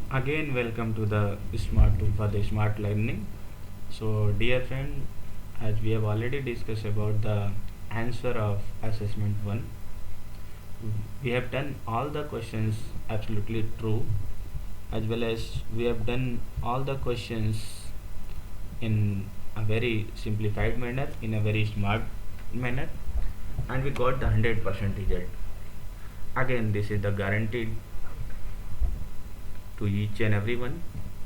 Again, welcome to the smart tool for the smart learning. So, dear friend, as we have already discussed about the answer of assessment 1, we have done all the questions absolutely true, as well as we have done all the questions in a very simplified manner, in a very smart manner, and we got the 100% result. Again, this is the guaranteed to each and everyone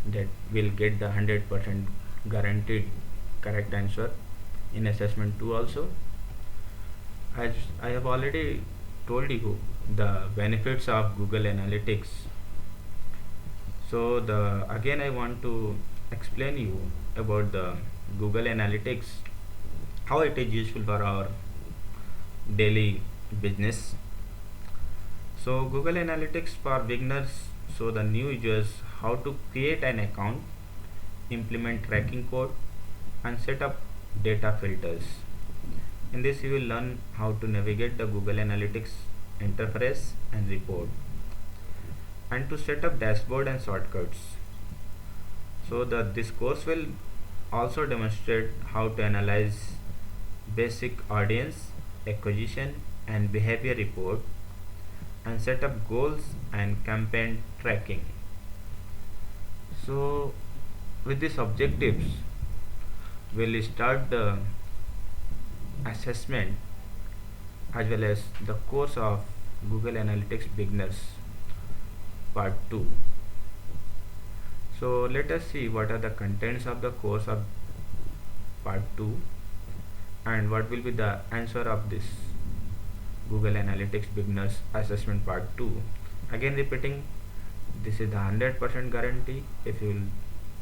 that will get the 100% guaranteed correct answer in assessment 2 also. As I have already told you the benefits of Google Analytics, so the again I want to explain you about the Google Analytics, how it is useful for our daily business. So Google Analytics for beginners show the new users how to create an account, implement tracking code, and set up data filters. In this you will learn how to navigate the Google Analytics interface and report, and to set up dashboard and shortcuts. So this course will also demonstrate how to analyze basic audience acquisition and behavior report, and set up goals and campaign tracking. So with these objectives, we'll start the assessment as well as the course of Google Analytics beginners part 2. So let us see what are the contents of the course of part 2 and what will be the answer of this Google Analytics beginners assessment part 2. Again repeating, this is the 100% guarantee. If you will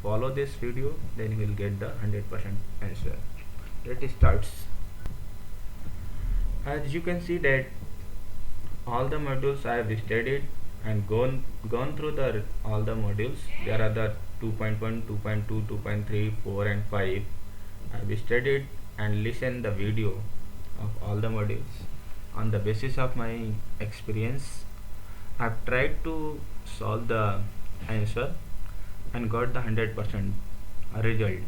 follow this video, then you will get the 100% answer. Let it starts. As you can see that all the modules I have studied and gone through the all the modules. There are the 2.1, 2.2, 2.3, 4 and 5. I have studied and listened the video of all the modules. On the basis of my experience, I have tried to solve the answer and got the 100% result.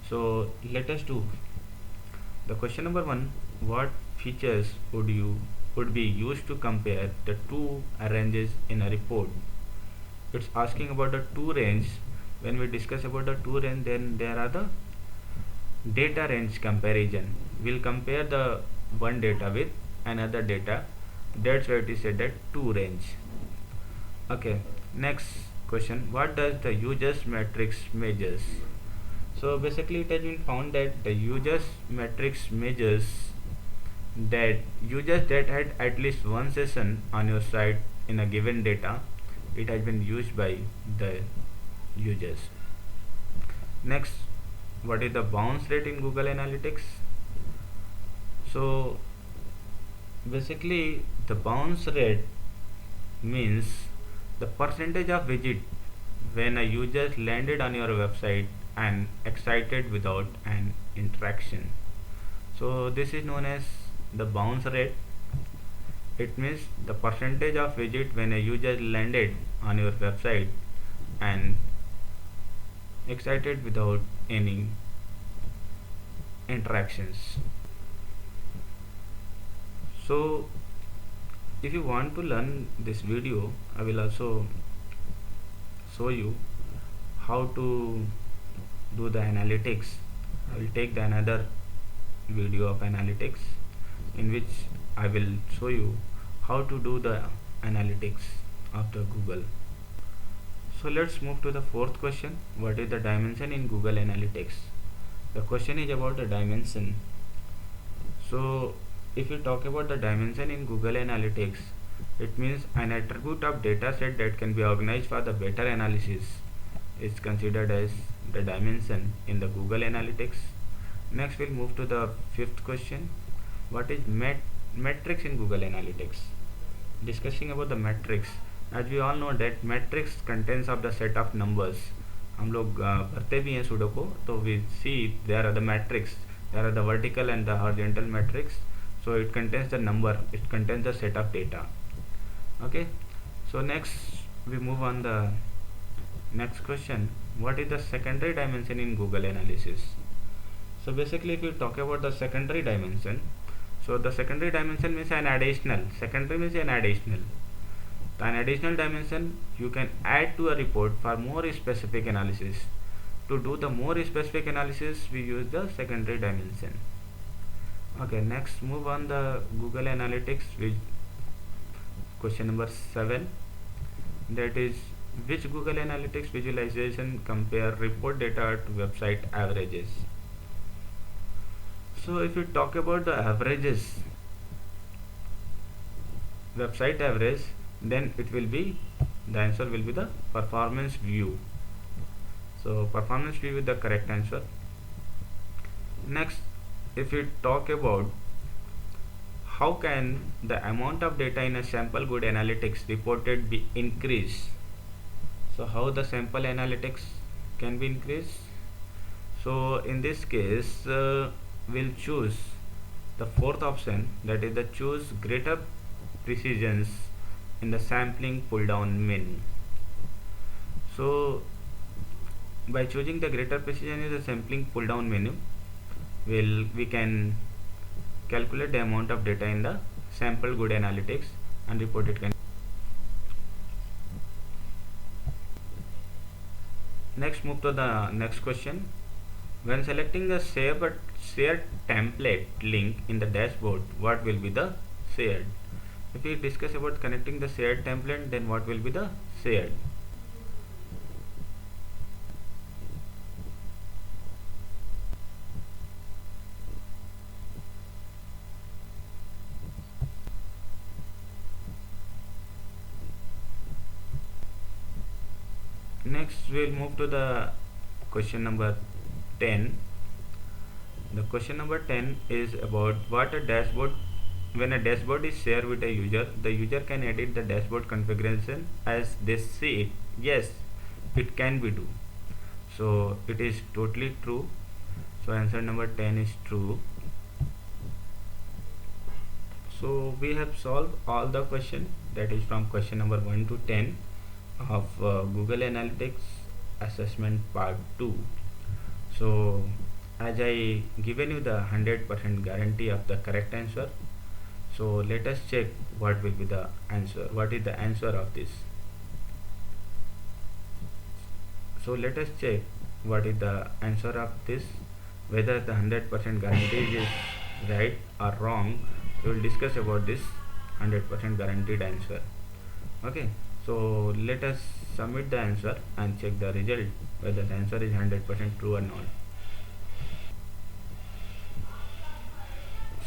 So let us do the question number 1. What features would be used to compare the two ranges in a report? It's asking about the two range. When we discuss about the two range, then there are the data range comparison. We'll compare the one data with another data. That's why it is said that two range. Okay, next question. What does the users matrix measures? So basically it has been found that the users matrix measures that users that had at least one session on your site in a given data. It has been used by the users. Next, what is the bounce rate in Google Analytics? So basically the bounce rate means the percentage of visit when a user landed on your website and excited without an interaction. So this is known as the bounce rate. It means the percentage of visit when a user landed on your website and excited without any interactions. So if you want to learn this video, I will also show you how to do the analytics. I will take the another video of analytics in which I will show you how to do the analytics of the Google. So let's move to the fourth question. What is the dimension in Google Analytics? The question is about the dimension. So if you talk about the dimension in Google Analytics, it means an attribute of data set that can be organized for the better analysis is considered as the dimension in the Google Analytics. Next we'll move to the fifth question. What is metrics in Google Analytics? Discussing about the metrics, as we all know that metrics contains of the set of numbers. हम लोग भरते भी हैं sudo को, तो we see there are the metrics, there are the vertical and the horizontal metrics. So it contains the number, it contains the set of data. Okay, so next we move on the Next question, what is the secondary dimension in Google Analysis? So basically if you talk about the secondary dimension, so the secondary dimension means an additional, secondary means an additional. An additional dimension you can add to a report for more specific analysis. To do the more specific analysis we use the secondary dimension. Okay, next move on the Google Analytics with question number 7, that is, which Google Analytics visualization compare report data to website averages? So if you talk about the averages, website average, then it will be, the answer will be the performance view. So performance view is the correct answer. Next, if we talk about how can the amount of data in a sample good analytics reported be increased, so how the sample analytics can be increased? So in this case we'll choose the fourth option, that is the choose greater precisions in the sampling pull down menu. So by choosing the greater precision in the sampling pull down menu, we can calculate the amount of data in the sample good analytics and report it. Next, move to the next question. When selecting the shared template link in the dashboard, what will be the shared? If we discuss about connecting the shared template, then what will be the shared? Next, we'll move to the question number 10. The question number 10 is about what a dashboard. When a dashboard is shared with a user, the user can edit the dashboard configuration as they see it. Yes, it can be do. So it is totally true. So answer number 10 is true. So we have solved all the question, that is from question number 1 to 10 of Google Analytics assessment part 2. So as I given you the 100% guarantee of the correct answer, so let us check what will be the answer, what is the answer of this. So let us check what is the answer of this, whether the 100% guarantee is right or wrong. We will discuss about this 100% guaranteed answer. Okay, so let us submit the answer and check the result, whether the answer is 100% true or not.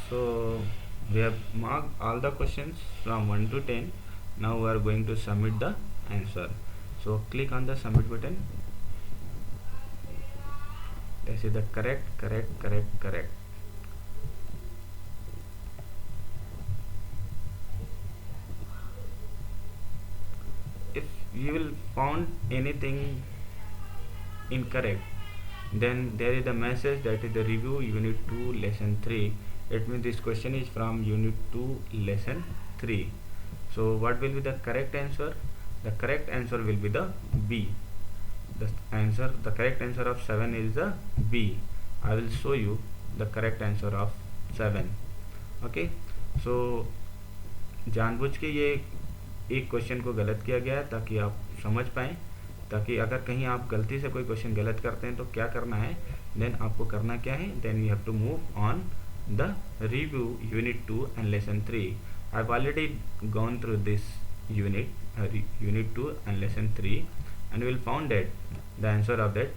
So we have marked all the questions from 1 to 10. Now we are going to submit the answer. So click on the submit button. This is the correct. If you will found anything incorrect, then there is a message, that is the review unit 2 lesson 3. It means this question is from unit 2 lesson 3. So what will be the correct answer? The correct answer will be the B. The correct answer of 7 is the B. I will show you the correct answer of 7. Okay, so जानबूझ के ये एक question को गलत किया गया है ताकि आप समझ पाएँ, ताकि अगर कहीं आप गलती से कोई क्वेश्चन गलत करते हैं तो क्या करना है, देन आपको करना क्या है, then you have to move on the review unit 2 and lesson 3. I've already gone through this unit, unit 2 and lesson 3, and we will found that the answer of that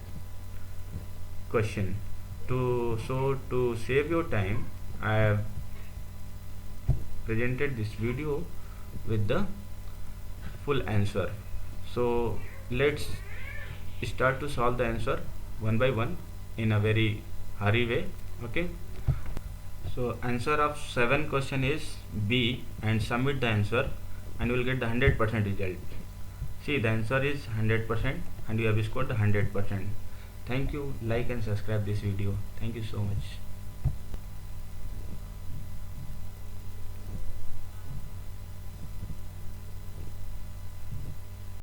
question. To save your time, I have presented this video with the full answer. So let's start to solve the answer one by one in a very hurry way. Okay, so answer of 7 question is B, and submit the answer and you will get the 100% result. See, the answer is 100% and you have scored the 100%. Thank you. Like and subscribe this video. Thank you so much.